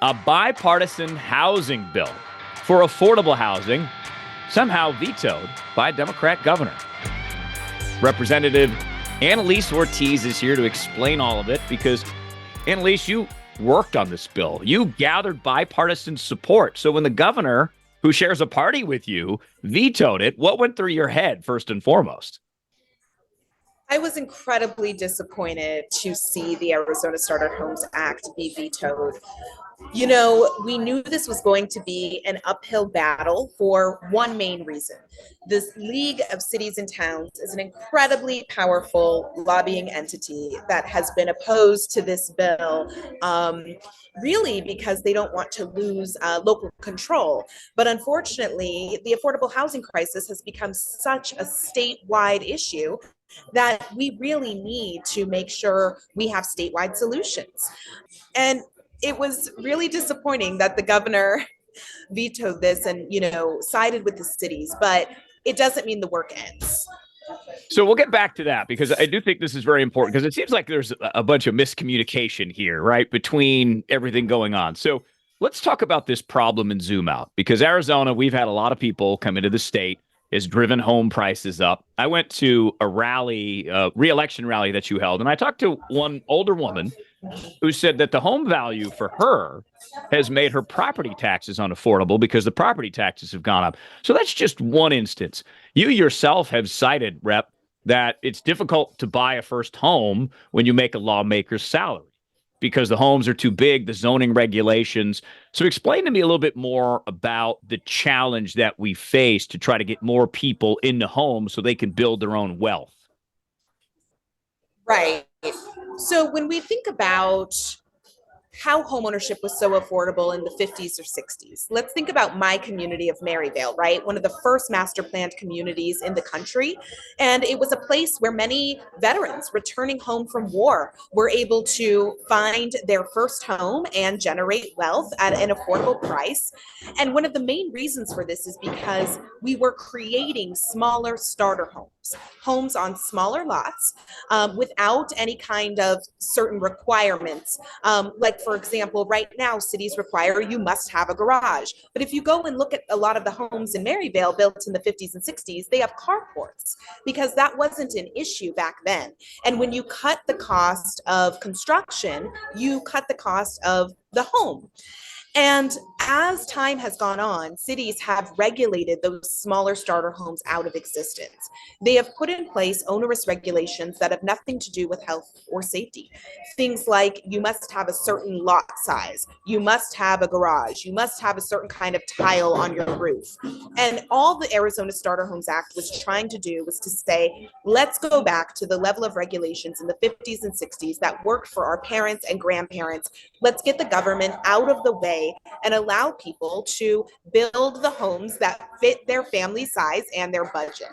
A bipartisan housing bill for affordable housing somehow vetoed by Democrat governor. Representative Analise Ortiz is here to explain all of it because, Analise, you worked on this bill. You gathered bipartisan support. So when the governor, who shares a party with you, vetoed it, what went through your head first and foremost? I was incredibly disappointed to see the Arizona Starter Homes Act be vetoed. You know, we knew this was going to be an uphill battle for one main reason. This League of Cities and Towns is an incredibly powerful lobbying entity that has been opposed to this bill, really because they don't want to lose local control. But unfortunately, the affordable housing crisis has become such a statewide issue that we really need to make sure we have statewide solutions. And it was really disappointing that the governor vetoed this and, sided with the cities, but it doesn't mean the work ends. So we'll get back to that because I do think this is very important because it seems like there's a bunch of miscommunication here, right, between everything going on. So let's talk about this problem and zoom out because Arizona, we've had a lot of people come into the state, has driven home prices up. I went to a rally, re-election rally that you held, and I talked to one older woman who said that the home value for her has made her property taxes unaffordable because the property taxes have gone up. So that's just one instance. You yourself have cited, Rep, that it's difficult to buy a first home when you make a lawmaker's salary because the homes are too big, the zoning regulations. So explain to me a little bit more about the challenge that we face to try to get more people into homes so they can build their own wealth. Right. So when we think about how homeownership was so affordable in the 50s or 60s. Let's think about my community of Maryvale, right? One of the first master planned communities in the country. And it was a place where many veterans returning home from war were able to find their first home and generate wealth at an affordable price. And one of the main reasons for this is because we were creating smaller starter homes on smaller lots without any kind of certain requirements. Like, for example, right now, cities require you must have a garage. But if you go and look at a lot of the homes in Maryvale built in the 50s and 60s, they have carports because that wasn't an issue back then. And when you cut the cost of construction, you cut the cost of the home. And as time has gone on, cities have regulated those smaller starter homes out of existence. They have put in place onerous regulations that have nothing to do with health or safety. Things like you must have a certain lot size, you must have a garage, you must have a certain kind of tile on your roof. And all the Arizona Starter Homes Act was trying to do was to say, let's go back to the level of regulations in the 50s and 60s that worked for our parents and grandparents. Let's get the government out of the way and allow people to build the homes that fit their family size and their budget.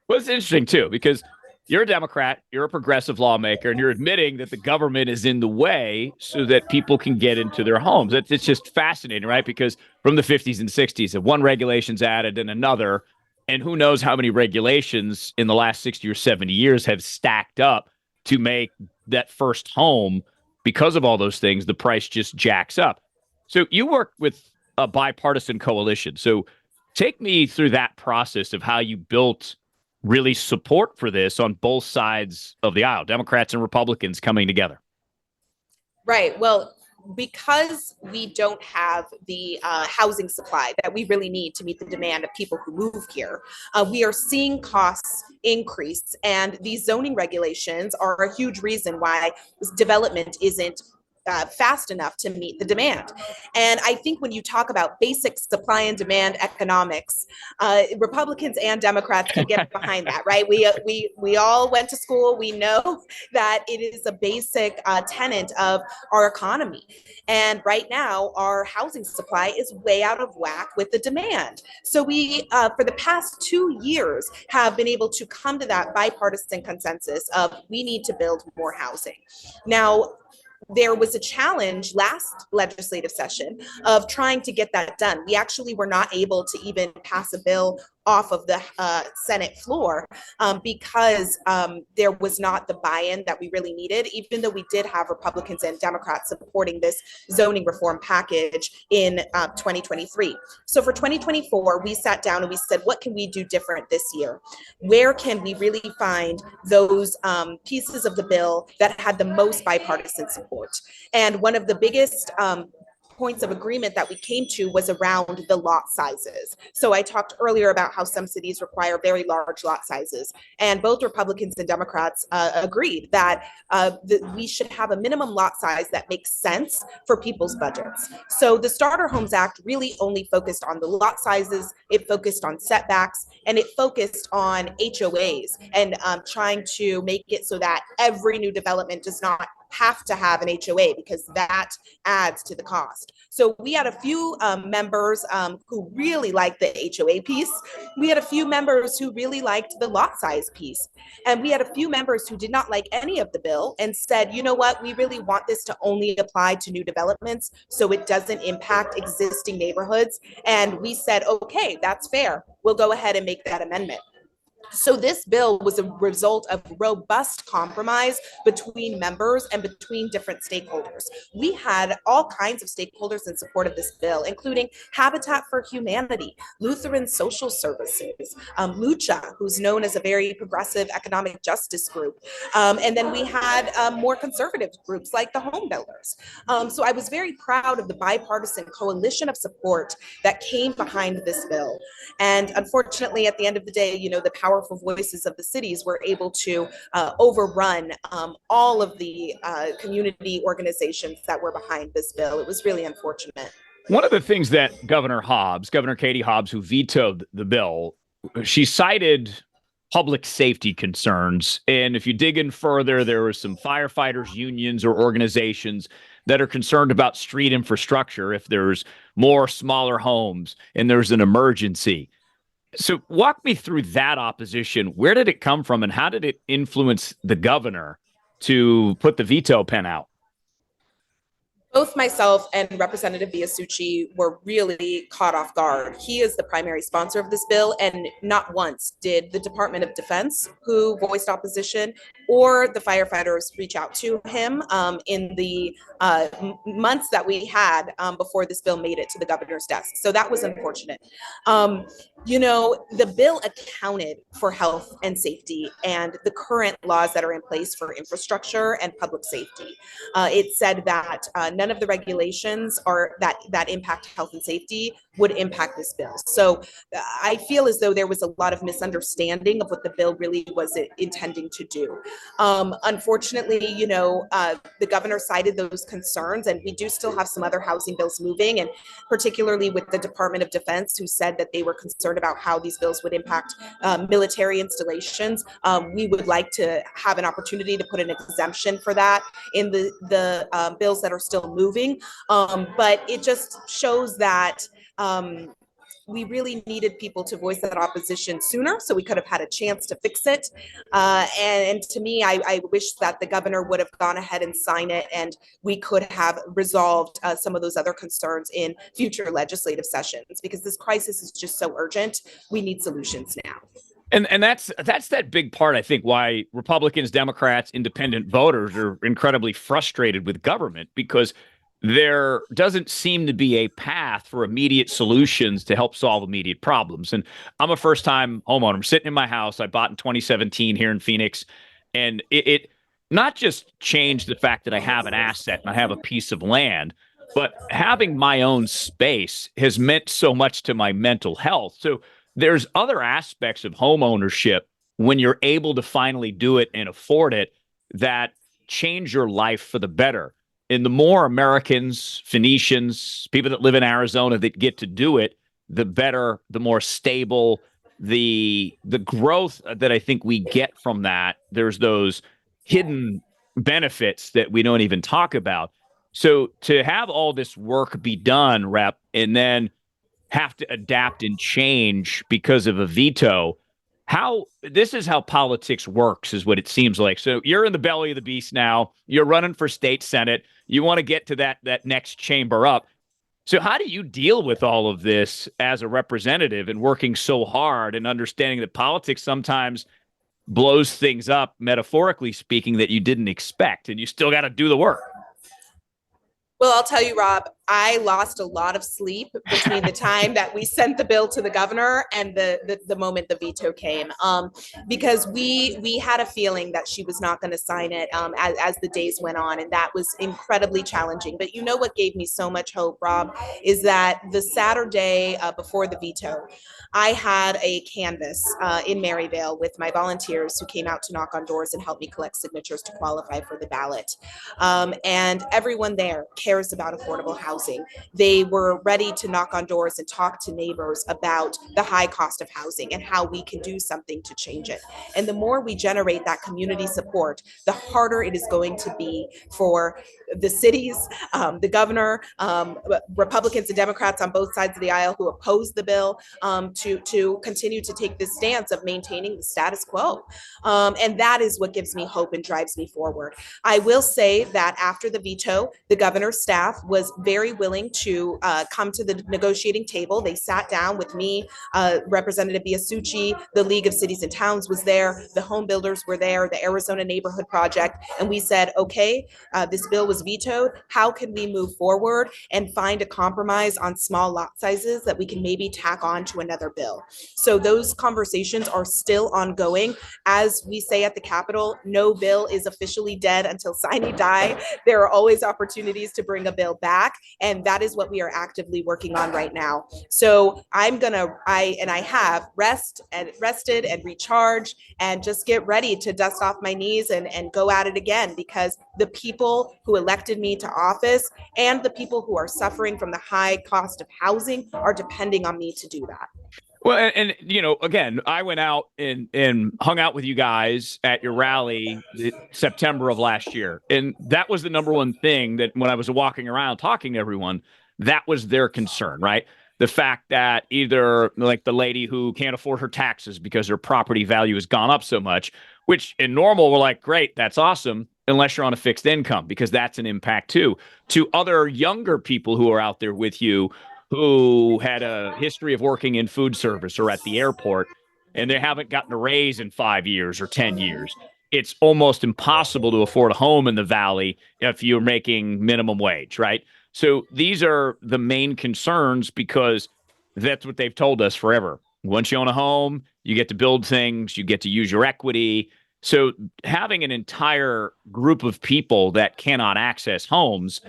Well, it's interesting, too, because you're a Democrat, you're a progressive lawmaker, and you're admitting that the government is in the way so that people can get into their homes. It's just fascinating, right? Because from the 50s and 60s, if one regulation's added and another, and who knows how many regulations in the last 60 or 70 years have stacked up to make that first home, because of all those things, the price just jacks up. So you work with a bipartisan coalition. So take me through that process of how you built really support for this on both sides of the aisle, Democrats and Republicans coming together. Right. Well, because we don't have the housing supply that we really need to meet the demand of people who move here, we are seeing costs increase. And these zoning regulations are a huge reason why development isn't fast enough to meet the demand. And I think when you talk about basic supply and demand economics, Republicans and Democrats can get behind that, right? We all went to school. We know that it is a basic tenet of our economy. And right now, our housing supply is way out of whack with the demand. So we, for the past 2 years, have been able to come to that bipartisan consensus of we need to build more housing. Now, there was a challenge last legislative session of trying to get that done. We actually were not able to even pass a bill off of the Senate floor because there was not the buy-in that we really needed, even though we did have Republicans and Democrats supporting this zoning reform package in 2023. So for 2024, we sat down and we said, what can we do different this year? Where can we really find those pieces of the bill that had the most bipartisan support? And one of the biggest points of agreement that we came to was around the lot sizes. So I talked earlier about how some cities require very large lot sizes, and both Republicans and Democrats agreed that we should have a minimum lot size that makes sense for people's budgets. So the Starter Homes Act really only focused on the lot sizes, it focused on setbacks, and it focused on HOAs and trying to make it so that every new development does not have to have an HOA because that adds to the cost. So we had a few members who really liked the HOA piece. We had a few members who really liked the lot size piece. And we had a few members who did not like any of the bill and said, you know what, we really want this to only apply to new developments so it doesn't impact existing neighborhoods. And we said, okay, that's fair. We'll go ahead and make that amendment. So this bill was a result of robust compromise between members and between different stakeholders. We had all kinds of stakeholders in support of this bill, including Habitat for Humanity, Lutheran Social Services, Lucha, who's known as a very progressive economic justice group. And then we had more conservative groups like the home builders. So I was very proud of the bipartisan coalition of support that came behind this bill. And unfortunately, at the end of the day, you know, the powerful voices of the cities were able to overrun all of the community organizations that were behind this bill. It was really unfortunate. One of the things that Governor Katie Hobbs, who vetoed the bill, she cited public safety concerns. And if you dig in further, there were some firefighters unions or organizations that are concerned about street infrastructure if there's more smaller homes and there's an emergency. So walk me through that opposition. Where did it come from and how did it influence the governor to put the veto pen out? Both myself and Representative Biasucci were really caught off guard. He is the primary sponsor of this bill, and not once did the Department of Defense, who voiced opposition, or the firefighters reach out to him in the months that we had before this bill made it to the governor's desk. So that was unfortunate. You know, the bill accounted for health and safety and the current laws that are in place for infrastructure and public safety. It said that none of the regulations that impact health and safety would impact this bill. So I feel as though there was a lot of misunderstanding of what the bill really was intending to do. Unfortunately, you know, the governor cited those concerns, and we do still have some other housing bills moving, and particularly with the Department of Defense, who said that they were concerned about how these bills would impact military installations. We would like to have an opportunity to put an exemption for that in the bills that are still moving. But it just shows that we really needed people to voice that opposition sooner so we could have had a chance to fix it. And to me, I wish that the governor would have gone ahead and signed it and we could have resolved some of those other concerns in future legislative sessions, because this crisis is just so urgent. We need solutions now. And that's that big part, I think, why Republicans, Democrats, independent voters are incredibly frustrated with government, because there doesn't seem to be a path for immediate solutions to help solve immediate problems. And I'm a first-time homeowner. I'm sitting in my house I bought in 2017 here in Phoenix, and it not just changed the fact that I have an asset and I have a piece of land, but having my own space has meant so much to my mental health. So there's other aspects of home ownership when you're able to finally do it and afford it that change your life for the better. And the more Americans, Phoenicians, people that live in Arizona that get to do it, the better, the more stable, the growth that I think we get from that. There's those hidden benefits that we don't even talk about. So to have all this work be done, Rep, and then have to adapt and change because of a veto, this is how politics works, is what it seems like. So you're in the belly of the beast now. You're running for state senate. You want to get to that next chamber up. So how do you deal with all of this as a representative and working so hard and understanding that politics sometimes blows things up, metaphorically speaking, that you didn't expect, and you still got to do the work? Well, I'll tell you, Rob, I lost a lot of sleep between the time that we sent the bill to the governor and the moment the veto came, because we had a feeling that she was not going to sign it as the days went on, and that was incredibly challenging. But you know what gave me so much hope, Rob, is that the Saturday before the veto, I had a canvas in Maryvale with my volunteers who came out to knock on doors and help me collect signatures to qualify for the ballot. And everyone there cares about affordable housing. They were ready to knock on doors and talk to neighbors about the high cost of housing and how we can do something to change it. And the more we generate that community support, the harder it is going to be for the cities, the governor, Republicans and Democrats on both sides of the aisle who oppose the bill, to continue to take this stance of maintaining the status quo. And that is what gives me hope and drives me forward. I will say that after the veto, the governor's staff was very willing to come to the negotiating table. They sat down with me, Representative Biasucci, the League of Cities and Towns was there, the home builders were there, the Arizona Neighborhood Project, and we said, okay, this bill was vetoed. How can we move forward and find a compromise on small lot sizes that we can maybe tack on to another bill? So those conversations are still ongoing. As we say at the Capitol, no bill is officially dead until sine die. There are always opportunities to bring a bill back, and that is what we are actively working on right now. So I have rested and recharged and just get ready to dust off my knees and go at it again, because the people who elected me to office and the people who are suffering from the high cost of housing are depending on me to do that. Well, and you know, again, I went out and hung out with you guys at your rally in September of last year, and that was the number one thing that when I was walking around talking to everyone, that was their concern, right? The fact that either like the lady who can't afford her taxes because her property value has gone up so much, which in normal we're like, great, that's awesome, unless you're on a fixed income, because that's an impact too. To other younger people who are out there with you who had a history of working in food service or at the airport, and they haven't gotten a raise in 5 years or 10 years. It's almost impossible to afford a home in the Valley if you're making minimum wage, right? So these are the main concerns, because that's what they've told us forever. Once you own a home, you get to build things, you get to use your equity. So having an entire group of people that cannot access homes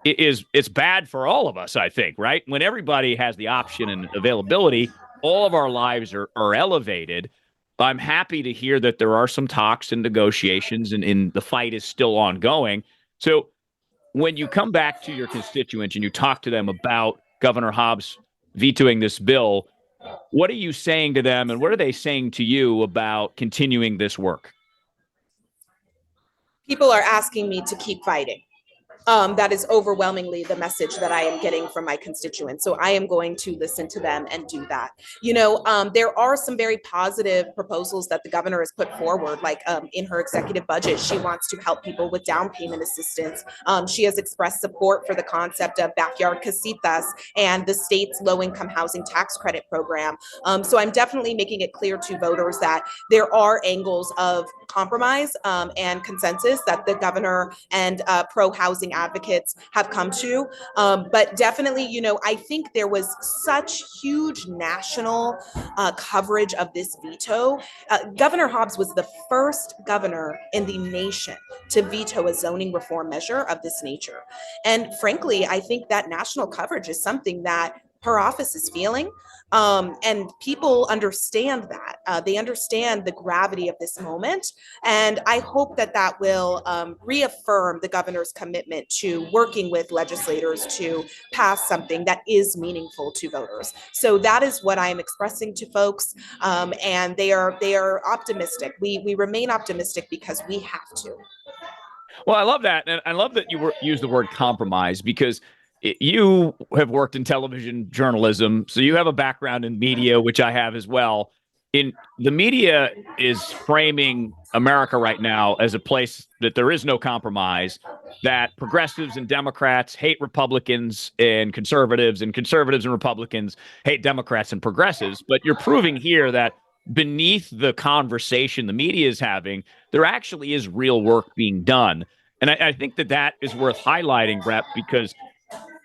it's bad for all of us, I think, right? When everybody has the option and availability, all of our lives are elevated. I'm happy to hear that there are some talks and negotiations, and the fight is still ongoing. So when you come back to your constituents and you talk to them about Governor Hobbs vetoing this bill, what are you saying to them, and what are they saying to you about continuing this work? People are asking me to keep fighting. That is overwhelmingly the message that I am getting from my constituents. So I am going to listen to them and do that. You know, there are some very positive proposals that the governor has put forward, like in her executive budget, she wants to help people with down payment assistance. She has expressed support for the concept of backyard casitas and the state's low-income housing tax credit program. So I'm definitely making it clear to voters that there are angles of compromise and consensus that the governor and pro-housing advocates have come to. But definitely, you know, I think there was such huge national coverage of this veto. Governor Hobbs was the first governor in the nation to veto a zoning reform measure of this nature. And frankly, I think that national coverage is something that her office is feeling. And people understand that. They understand the gravity of this moment. And I hope that that will reaffirm the governor's commitment to working with legislators to pass something that is meaningful to voters. So that is what I am expressing to folks. And they are optimistic. We remain optimistic because we have to. Well, I love that. And I love that you use the word compromise, because you have worked in television journalism, so you have a background in media, which I have as well. in the media is framing America right now as a place that there is no compromise, that progressives and Democrats hate Republicans and conservatives and Republicans hate Democrats and progressives. But you're proving here that beneath the conversation the media is having, there actually is real work being done. And I think that that is worth highlighting, Rep, because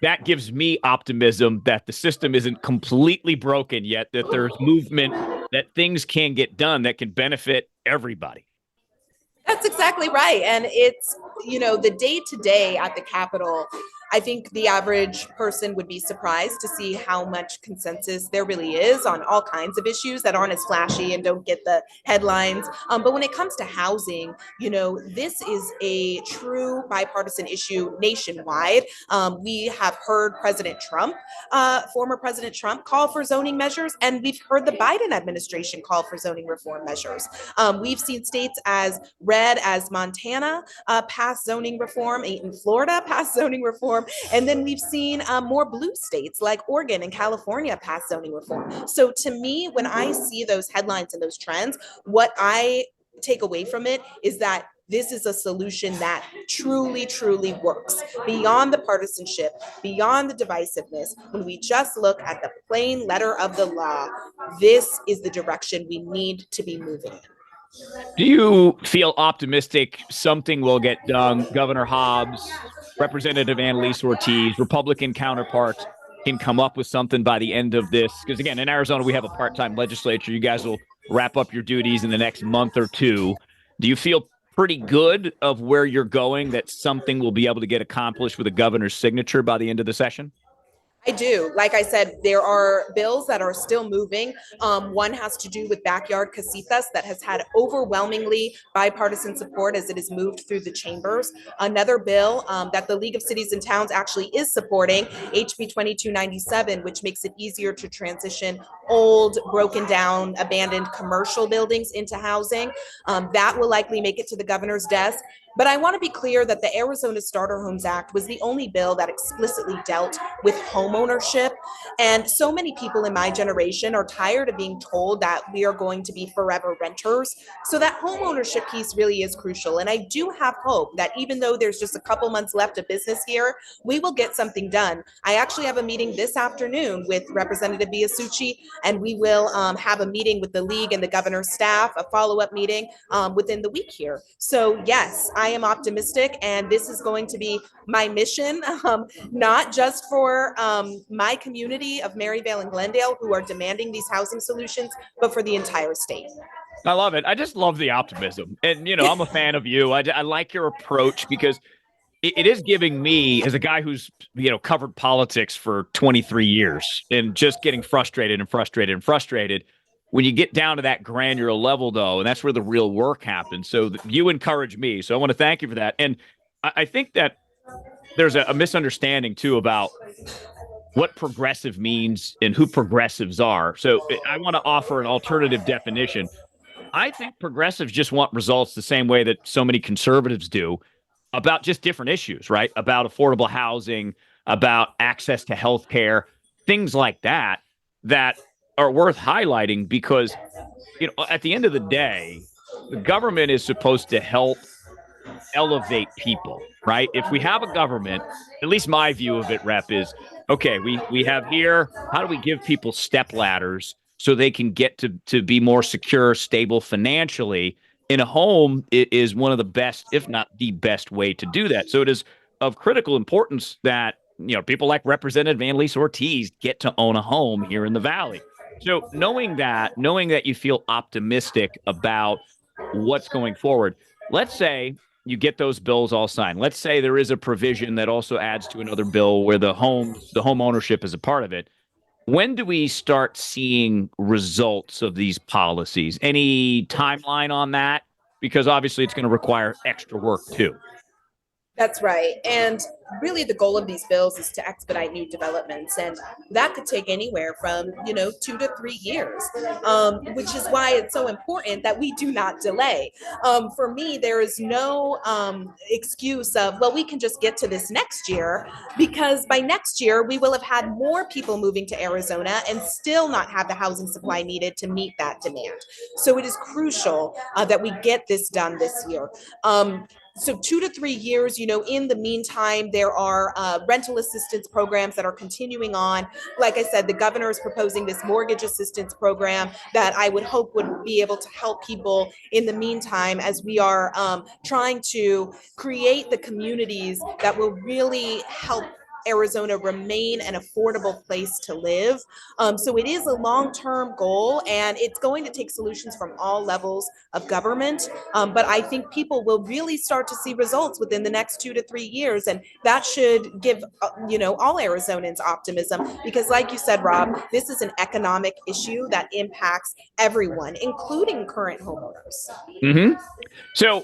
that gives me optimism that the system isn't completely broken yet, that there's movement, that things can get done that can benefit everybody. That's exactly right. And it's, the day to day at the Capitol, I think the average person would be surprised to see how much consensus there really is on all kinds of issues that aren't as flashy and don't get the headlines. But when it comes to housing, this is a true bipartisan issue nationwide. We have heard President Trump, former President Trump, call for zoning measures, and we've heard the Biden administration call for zoning reform measures. We've seen states as red as Montana pass zoning reform, in Florida pass zoning reform, and then we've seen more blue states like Oregon and California pass zoning reform. So to me, when I see those headlines and those trends, what I take away from it is that this is a solution that truly, truly works beyond the partisanship, beyond the divisiveness. When we just look at the plain letter of the law, this is the direction we need to be moving in. Do you feel optimistic something will get done? Governor Hobbs, Representative Analise Ortiz, Republican counterparts can come up with something by the end of this? Because again, in Arizona, we have a part-time legislature. You guys will wrap up your duties in the next month or two. Do you feel pretty good of where you're going, that something will be able to get accomplished with a governor's signature by the end of the session? I do. Like I said, there are bills that are still moving. One has to do with backyard casitas that has had overwhelmingly bipartisan support as it has moved through the chambers. Another bill that the League of Cities and Towns actually is supporting, HB 2297, which makes it easier to transition old, broken down, abandoned commercial buildings into housing. That will likely make it to the governor's desk. But I want to be clear that the Arizona Starter Homes Act was the only bill that explicitly dealt with home ownership. And so many people in my generation are tired of being told that we are going to be forever renters. So that home ownership piece really is crucial. And I do have hope that even though there's just a couple months left of business here, we will get something done. I actually have a meeting this afternoon with Representative Biasucci, and we will have a meeting with the league and the governor's staff, a follow-up meeting within the week here. So yes, I am optimistic, and this is going to be my mission, not just for my community of Maryvale and Glendale who are demanding these housing solutions, but for the entire state. I love it. I just love the optimism. And, I'm a fan of you. I like your approach because it is giving me, as a guy who's, covered politics for 23 years and just getting frustrated and frustrated and frustrated. When you get down to that granular level, though, and that's where the real work happens. So you encourage me. So I want to thank you for that. And I think that there's a misunderstanding, too, about what progressive means and who progressives are. So I want to offer an alternative definition. I think progressives just want results the same way that so many conservatives do about just different issues, right? About affordable housing, about access to health care, things like that, that are worth highlighting because, at the end of the day, the government is supposed to help elevate people, right? If we have a government, at least my view of it, Rep, is, okay, we have here, how do we give people step ladders so they can get to be more secure, stable financially? In a home, it is one of the best, if not the best way to do that. So it is of critical importance that, people like Representative Analise Ortiz get to own a home here in the Valley. So knowing that you feel optimistic about what's going forward, let's say you get those bills all signed. Let's say there is a provision that also adds to another bill where the home ownership is a part of it. When do we start seeing results of these policies? Any timeline on that? Because obviously it's going to require extra work too. That's right. And really the goal of these bills is to expedite new developments, and that could take anywhere from 2 to 3 years, which is why it's so important that we do not delay. For me, there is no excuse of, well, we can just get to this next year, because by next year we will have had more people moving to Arizona and still not have the housing supply needed to meet that demand. So it is crucial that we get this done this year. So 2 to 3 years, in the meantime, there are rental assistance programs that are continuing on. Like I said, the governor is proposing this mortgage assistance program that I would hope would be able to help people in the meantime, as we are trying to create the communities that will really help Arizona remain an affordable place to live. So it is a long-term goal, and it's going to take solutions from all levels of government. But I think people will really start to see results within the next 2 to 3 years, and that should give all Arizonans optimism, because, like you said, Rob, this is an economic issue that impacts everyone, including current homeowners. Mm-hmm. So,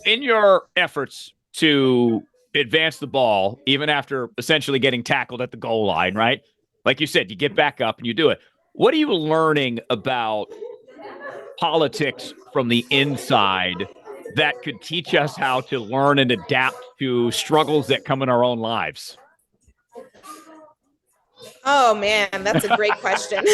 in your efforts to advance the ball, even after essentially getting tackled at the goal line, right? Like you said, you get back up and you do it. What are you learning about politics from the inside that could teach us how to learn and adapt to struggles that come in our own lives? Oh man, that's a great question.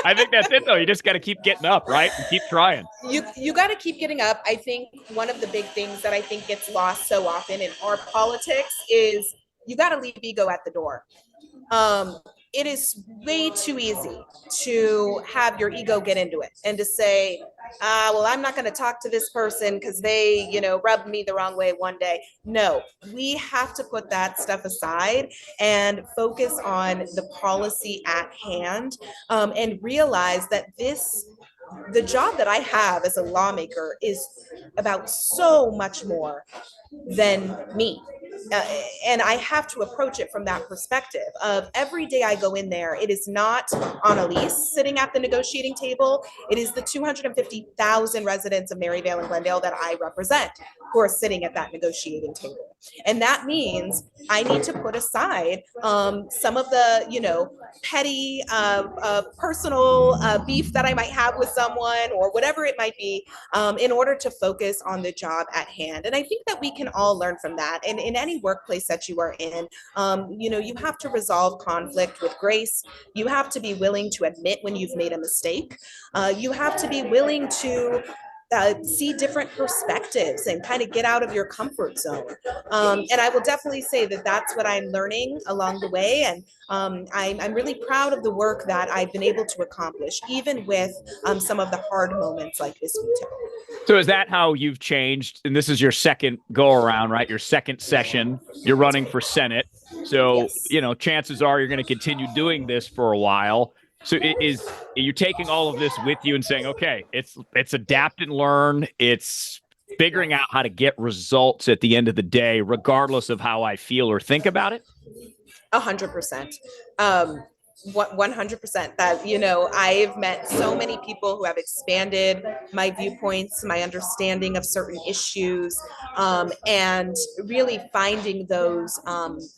I think that's it, though. You just got to keep getting up, right? And keep trying. You got to keep getting up. I think one of the big things that I think gets lost so often in our politics is you got to leave ego at the door. It is way too easy to have your ego get into it and to say, well, I'm not going to talk to this person because they, rubbed me the wrong way one day. No, we have to put that stuff aside and focus on the policy at hand, and realize that the job that I have as a lawmaker is about so much more than me. And I have to approach it from that perspective of every day I go in there, it is not Analise sitting at the negotiating table. It is the 250,000 residents of Maryvale and Glendale that I represent who are sitting at that negotiating table. And that means I need to put aside some of the, petty personal beef that I might have with someone or whatever it might be, in order to focus on the job at hand. And I think that we can all learn from that. And in any workplace that you are in, you have to resolve conflict with grace. You have to be willing to admit when you've made a mistake. You have to be willing to see different perspectives and kind of get out of your comfort zone. And I will definitely say that that's what I'm learning along the way. And I'm really proud of the work that I've been able to accomplish, even with some of the hard moments like this veto. So is that how you've changed? And this is your second go around, right? Your second session. You're running for Senate. So, Yes. Chances are you're going to continue doing this for a while. So you're taking all of this with you and saying, okay, it's adapt and learn. It's figuring out how to get results at the end of the day, regardless of how I feel or think about it. 100%. 100% that, I've met so many people who have expanded my viewpoints, my understanding of certain issues, and really finding those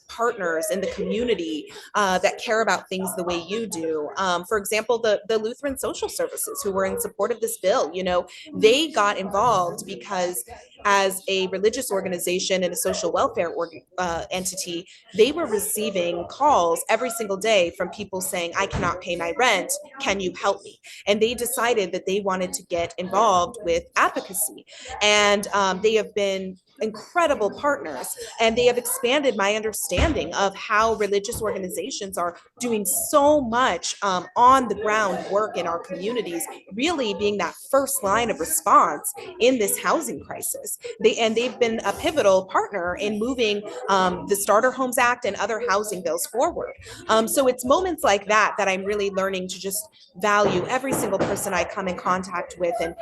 partners in the community that care about things the way you do. For example, the Lutheran Social Services, who were in support of this bill, they got involved because as a religious organization and a social welfare entity, they were receiving calls every single day from people saying, I cannot pay my rent. Can you help me? And they decided that they wanted to get involved with advocacy. And they have been incredible partners, and they have expanded my understanding of how religious organizations are doing so much on the ground work in our communities, really being that first line of response in this housing crisis. They've been a pivotal partner in moving the Starter Homes Act and other housing bills forward. So it's moments like that I'm really learning to just value every single person I come in contact with, and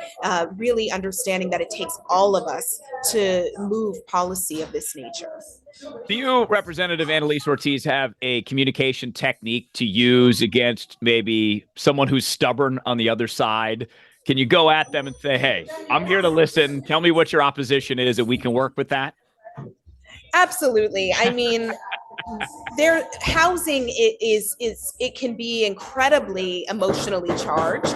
really understanding that it takes all of us to move policy of this nature. Do you, Representative Analise Ortiz, have a communication technique to use against maybe someone who's stubborn on the other side? Can you go at them and say, hey, I'm here to listen. Tell me what your opposition is, and we can work with that? Absolutely. I mean, their housing it can be incredibly emotionally charged.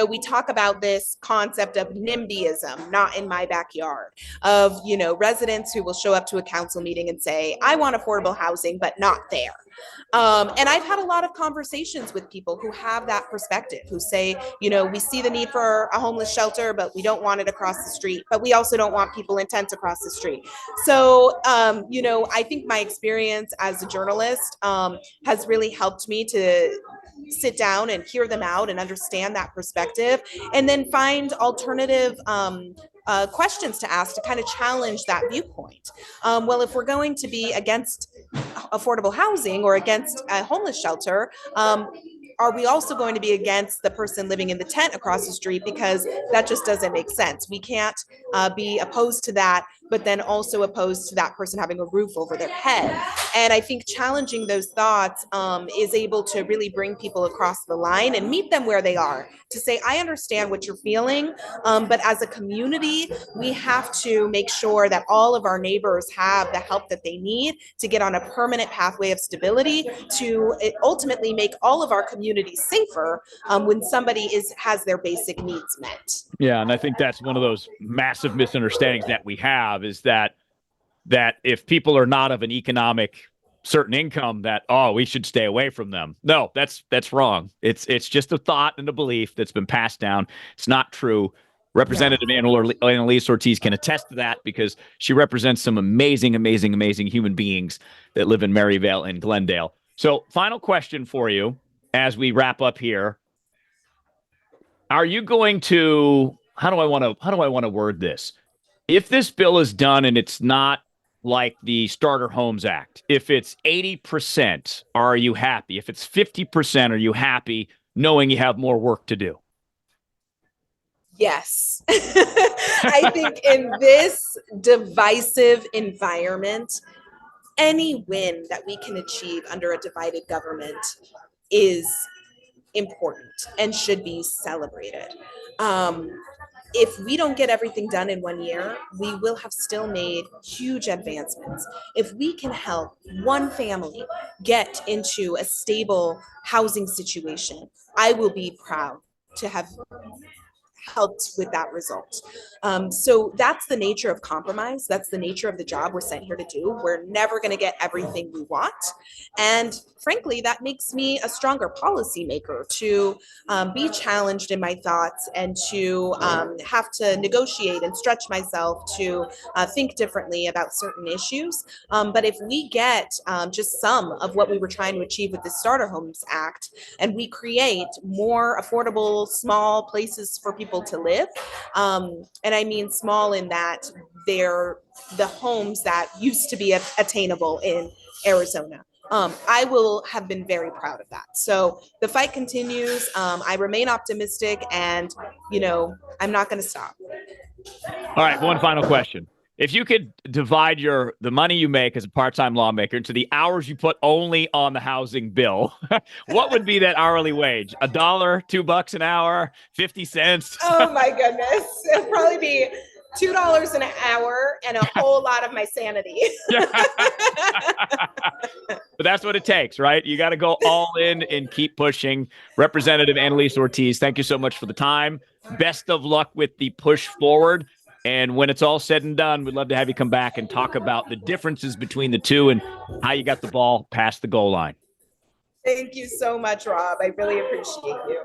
We talk about this concept of NIMBYism, not in my backyard, of residents who will show up to a council meeting and say, I want affordable housing, but not there. And I've had a lot of conversations with people who have that perspective, who say, we see the need for a homeless shelter, but we don't want it across the street, but we also don't want people in tents across the street. So, I think my experience as a journalist has really helped me to sit down and hear them out and understand that perspective, and then find alternative questions to ask to kind of challenge that viewpoint. Well, if we're going to be against affordable housing or against a homeless shelter, are we also going to be against the person living in the tent across the street? Because that just doesn't make sense. We can't be opposed to that, but then also opposed to that person having a roof over their head. And I think challenging those thoughts is able to really bring people across the line and meet them where they are, to say, I understand what you're feeling, but as a community, we have to make sure that all of our neighbors have the help that they need to get on a permanent pathway of stability, to ultimately make all of our communities safer when somebody has their basic needs met. Yeah, and I think that's one of those massive misunderstandings that we have, is that if people are not of an economic certain income, that we should stay away from them. No, that's wrong. It's just a thought and a belief that's been passed down. It's not true. Representative Analise Ortiz can attest to that, because she represents some amazing human beings that live in Maryvale and Glendale. So, final question for you as we wrap up here. Are you going to, how do I want to word this? If this bill is done and it's not like the Starter Homes Act, if it's 80%, are you happy? If it's 50%, are you happy knowing you have more work to do? Yes. I think in this divisive environment, any win that we can achieve under a divided government is important and should be celebrated. If we don't get everything done in 1 year, we will have still made huge advancements. If we can help one family get into a stable housing situation, I will be proud to have helped with that result. So that's the nature of compromise. That's the nature of the job we're sent here to do. We're never going to get everything we want. And frankly, that makes me a stronger policymaker, to be challenged in my thoughts and to have to negotiate and stretch myself to think differently about certain issues. But if we get just some of what we were trying to achieve with the Starter Homes Act, and we create more affordable, small places for people to live, and I mean small in that they're the homes that used to be attainable in Arizona, I will have been very proud of that. So the fight continues. I remain optimistic, and I'm not going to stop. All right, one final question. If you could divide the money you make as a part-time lawmaker into the hours you put only on the housing bill, what would be that hourly wage? $1, $2 an hour, 50 cents? Oh my goodness. It'd probably be $2 an hour and a whole lot of my sanity. But that's what it takes, right? You got to go all in and keep pushing. Representative Analise Ortiz, thank you so much for the time. Best of luck with the push forward. And when it's all said and done, we'd love to have you come back and talk about the differences between the two and how you got the ball past the goal line. Thank you so much, Rob. I really appreciate you.